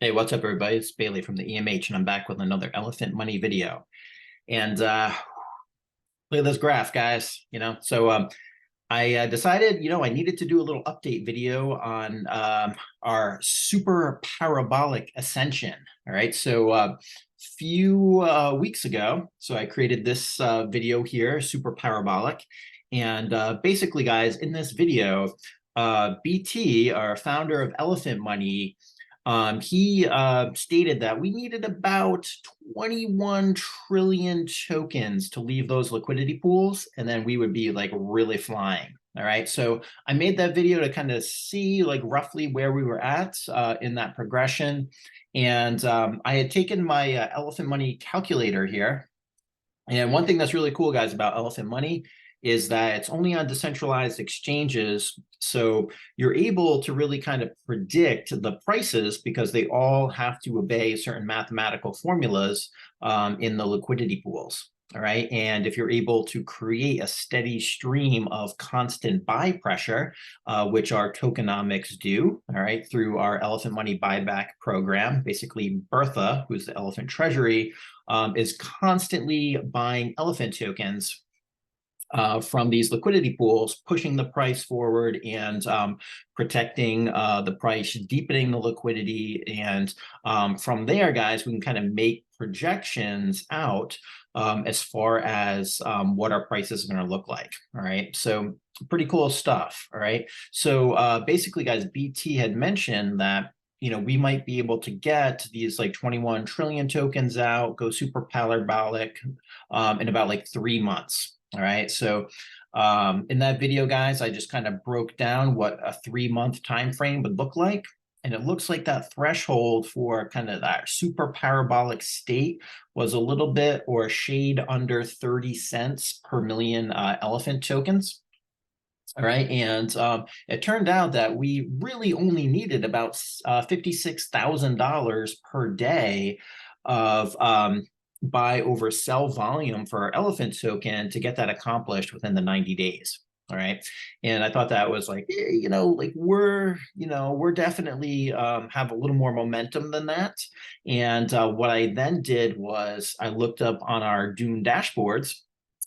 Hey, what's up, everybody? It's Bailey from the EMH, and I'm back with another Elephant Money video. And look at this graph, guys. I decided, I needed to do a little update video on our super parabolic ascension. All right, so few weeks ago, so I created this video here, super parabolic, and basically, guys, in this video, BT, our founder of Elephant Money, he stated that we needed about 21 trillion tokens to leave those liquidity pools, and then we would be like really flying. All right, so I made that video to kind of see like roughly where we were at in that progression. And I had taken my Elephant Money calculator here. And one thing that's really cool, guys, about Elephant Money is that it's only on decentralized exchanges. So you're able to really kind of predict the prices because they all have to obey certain mathematical formulas in the liquidity pools. All right. And if you're able to create a steady stream of constant buy pressure, which our tokenomics do, all right, through our Elephant Money buyback program, basically Bertha, who's the Elephant Treasury, is constantly buying elephant tokens from these liquidity pools, pushing the price forward and protecting the price, deepening the liquidity. And from there, guys, we can kind of make projections out as far as what our prices are going to look like. All right. So pretty cool stuff. All right. So basically, guys, BT had mentioned that we might be able to get these like 21 trillion tokens out, go super parabolic in about like 3 months. All right. So in that video, guys, I just kind of broke down what a 3-month time frame would look like. And it looks like that threshold for kind of that super parabolic state was a little bit or a shade under 30 cents per million elephant tokens. All right. And it turned out that we really only needed about $56,000 per day of buy over sell volume for our elephant token to get that accomplished within the 90 days. All right. And I thought that was like, like we're definitely have a little more momentum than that. And what I then did was I looked up on our Dune dashboards,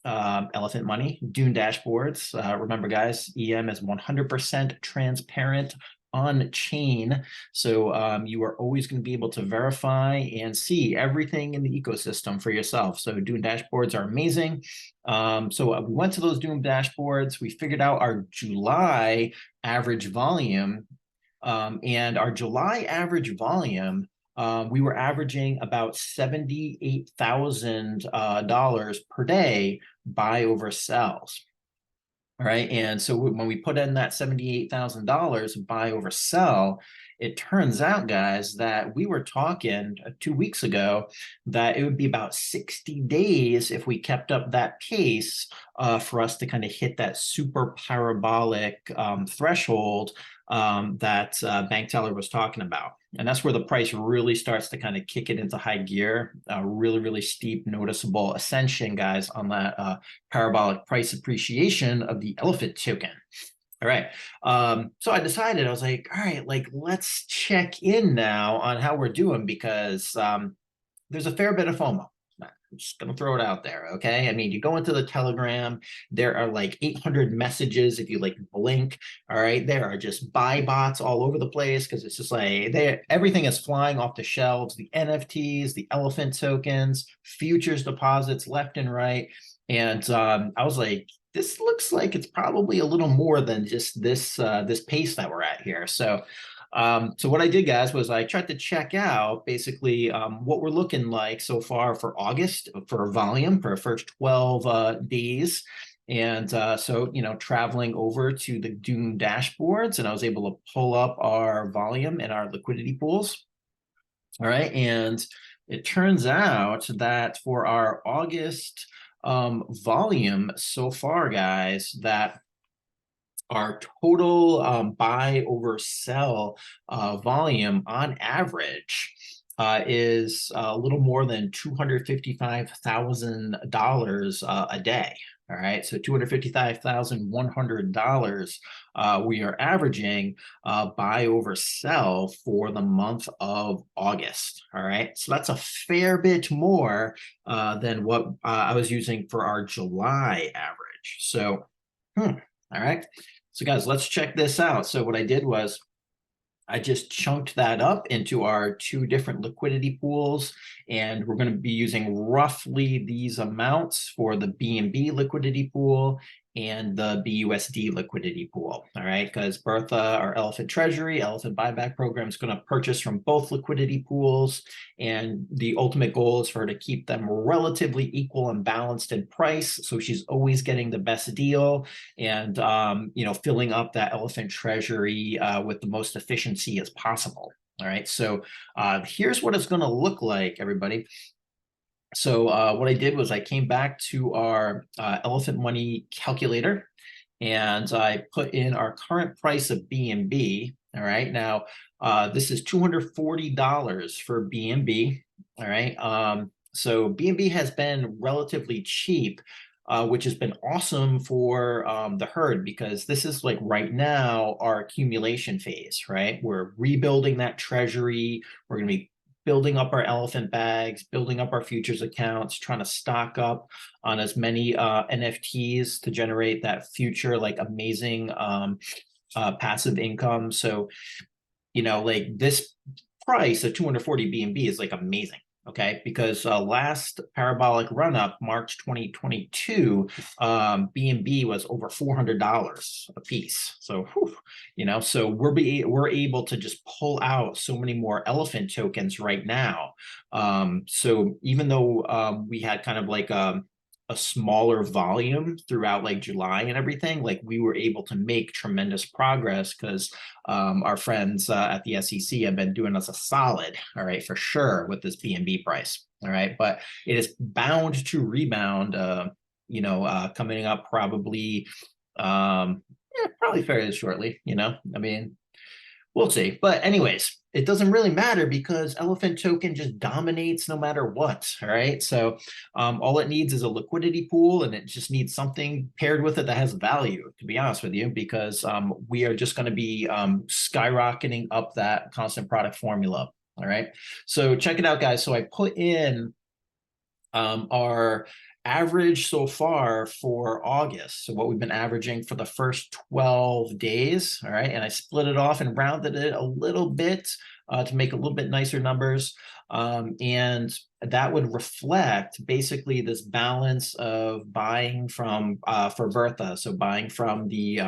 Elephant Money, Dune dashboards. Remember, guys, EM is 100% transparent on chain. So you are always going to be able to verify and see everything in the ecosystem for yourself. So Dune dashboards are amazing. So we went to those Dune dashboards. We figured out our July average volume. And our July average volume, we were averaging about $78,000 per day buy over sells. All right. And so when we put in that $78,000 buy over sell, it turns out, guys, that we were talking 2 weeks ago that it would be about 60 days if we kept up that pace for us to kind of hit that super parabolic threshold that Bank Teller was talking about. And that's where the price really starts to kind of kick it into high gear, really, really steep, noticeable ascension, guys, on that parabolic price appreciation of the elephant token. All right. So I decided, I was like, all right, like let's check in now on how we're doing because there's a fair bit of FOMO. I'm just going to throw it out there. Okay. I mean, you go into the Telegram, there are like 800 messages. If you like blink, all right, there are just buy bots all over the place because it's just like everything is flying off the shelves, the NFTs, the elephant tokens, futures deposits left and right. And I was like, this looks like it's probably a little more than just this this pace that we're at here. So what I did, guys, was I tried to check out basically what we're looking like so far for August for volume for the first 12 days. And so, traveling over to the Dune dashboards, and I was able to pull up our volume and our liquidity pools. All right. And it turns out that for our August volume so far, guys, that our total buy over sell volume on average is a little more than $255,000 a day. All right, so $255,100 we are averaging buy over sell for the month of August. All right, so that's a fair bit more than what I was using for our July average. So, all right. So guys, let's check this out. So what I did was I just chunked that up into our two different liquidity pools, and we're going to be using roughly these amounts for the BNB liquidity pool and the BUSD liquidity pool. All right, because Bertha, our Elephant Treasury, Elephant Buyback Program, is going to purchase from both liquidity pools, and the ultimate goal is for her to keep them relatively equal and balanced in price, so she's always getting the best deal and filling up that Elephant Treasury with the most efficiency as possible. All right, so here's what it's going to look like, everybody. So what I did was I came back to our Elephant Money calculator, and I put in our current price of BNB. All right, now this is $240 for BNB. All right, so BNB has been relatively cheap, which has been awesome for the herd, because this is like right now our accumulation phase, right? We're rebuilding that treasury. We're going to be building up our elephant bags, building up our futures accounts, trying to stock up on as many NFTs to generate that future like amazing passive income. So, like this price of 240 BNB is like amazing. Okay, because last Parabolic run up, March 2022, BNB was over $400 a piece. So, so we're able to just pull out so many more elephant tokens right now. So even though we had kind of like a smaller volume throughout like July and everything, like we were able to make tremendous progress because our friends at the SEC have been doing us a solid, all right, for sure, with this BNB price. All right, but it is bound to rebound, coming up probably probably fairly shortly, I mean, we'll see. But anyways, it doesn't really matter because Elephant token just dominates no matter what. All right. So all it needs is a liquidity pool, and it just needs something paired with it that has value, to be honest with you, because we are just going to be skyrocketing up that constant product formula. All right. So check it out, guys. So I put in our average so far for August. So what we've been averaging for the first 12 days. All right. And I split it off and rounded it a little bit to make a little bit nicer numbers. And that would reflect basically this balance of buying from for Bertha. So buying from the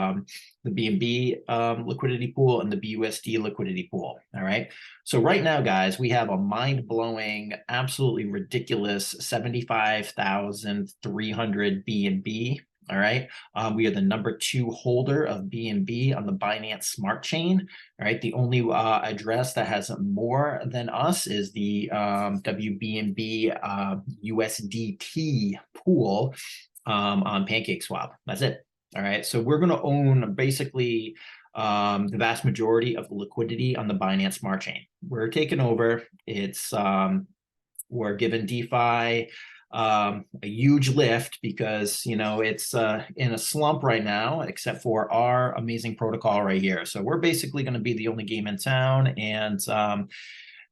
BNB liquidity pool and the BUSD liquidity pool. All right. So right now, guys, we have a mind-blowing, absolutely ridiculous 75,300 BNB. All right. We are the #2 holder of BNB on the Binance Smart Chain. All right. The only address that has more than us is the WBNB USDT pool on PancakeSwap. That's it. All right. So we're going to own basically the vast majority of the liquidity on the Binance Smart Chain. We're taking over. It's we're giving DeFi a huge lift because it's in a slump right now, except for our amazing protocol right here. So we're basically going to be the only game in town, and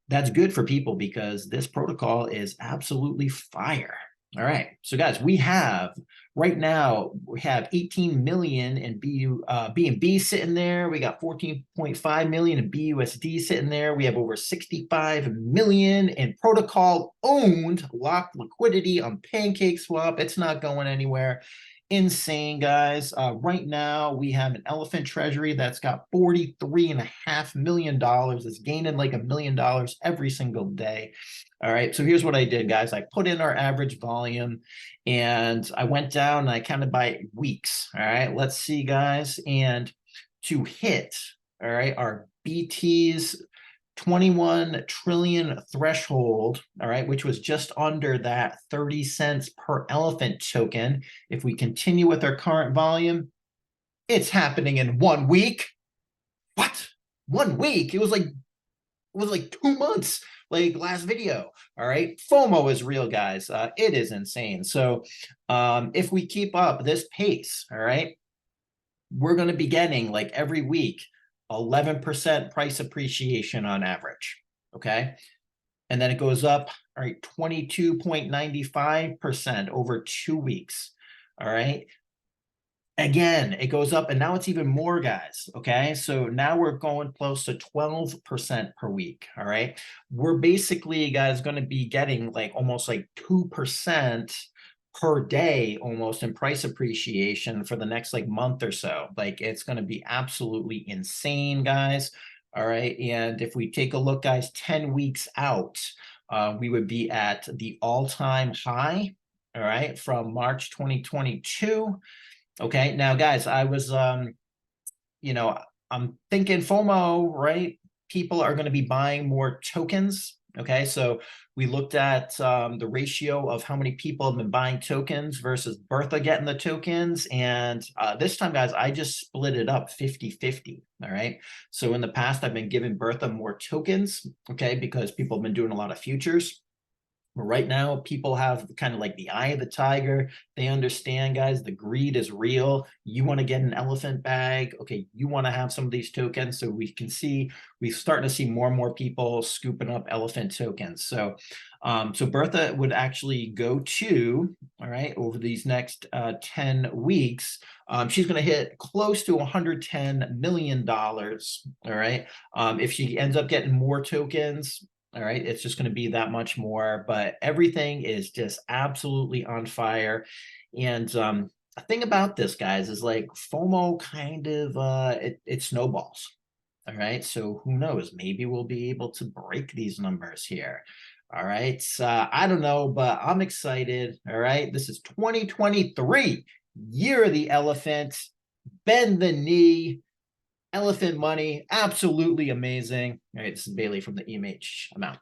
that's good for people because this protocol is absolutely fire. All right, so guys, right now we have 18 million in BNB sitting there. We got 14.5 million in BUSD sitting there. We have over 65 million in protocol owned locked liquidity on PancakeSwap. It's not going anywhere. Insane, guys. Right now we have an elephant treasury that's got $43.5 million. It's gaining like $1 million every single day. All right, so here's what I did, guys. I put in our average volume and I went down and I counted by weeks. All right, let's see, guys. And to hit, all right, our BT's 21 trillion threshold, all right, which was just under that 30 cents per elephant token. If we continue with our current volume, it's happening in 1 week. What? 1 week? It was like 2 months. like last video. All right. FOMO is real, guys. It is insane. So if we keep up this pace, all right, we're going to be getting like every week 11% price appreciation on average. Okay. And then it goes up, all right, 22.95% over 2 weeks. All right. Again, it goes up, and now it's even more, guys. Okay. So now we're going close to 12% per week. All right. We're basically, guys, going to be getting like almost like 2% per day almost in price appreciation for the next like month or so. Like it's going to be absolutely insane, guys. All right. And if we take a look, guys, 10 weeks out, we would be at the all-time high. All right. From March 2022. Okay. Now, guys, I was, you know, I'm thinking FOMO, right? People are going to be buying more tokens. Okay. So we looked at the ratio of how many people have been buying tokens versus Bertha getting the tokens. And this time, guys, I just split it up 50-50. All right. So in the past, I've been giving Bertha more tokens. Okay. Because people have been doing a lot of futures. Right now, people have kind of like the eye of the tiger. They understand, guys, the greed is real. You want to get an elephant bag. Okay, you want to have some of these tokens. So we can see, we're starting to see more and more people scooping up elephant tokens. So Bertha would actually go to, all right, over these next 10 weeks, she's going to hit close to $110 million. All right. If she ends up getting more tokens, all right, it's just going to be that much more, but everything is just absolutely on fire. And the thing about this, guys, is like FOMO kind of it snowballs. All right, so who knows? Maybe we'll be able to break these numbers here. All right, I don't know, but I'm excited. All right, this is 2023, year of the elephant. Bend the knee. Elephant money, absolutely amazing. All right, this is Bailey from the EMH. I'm out.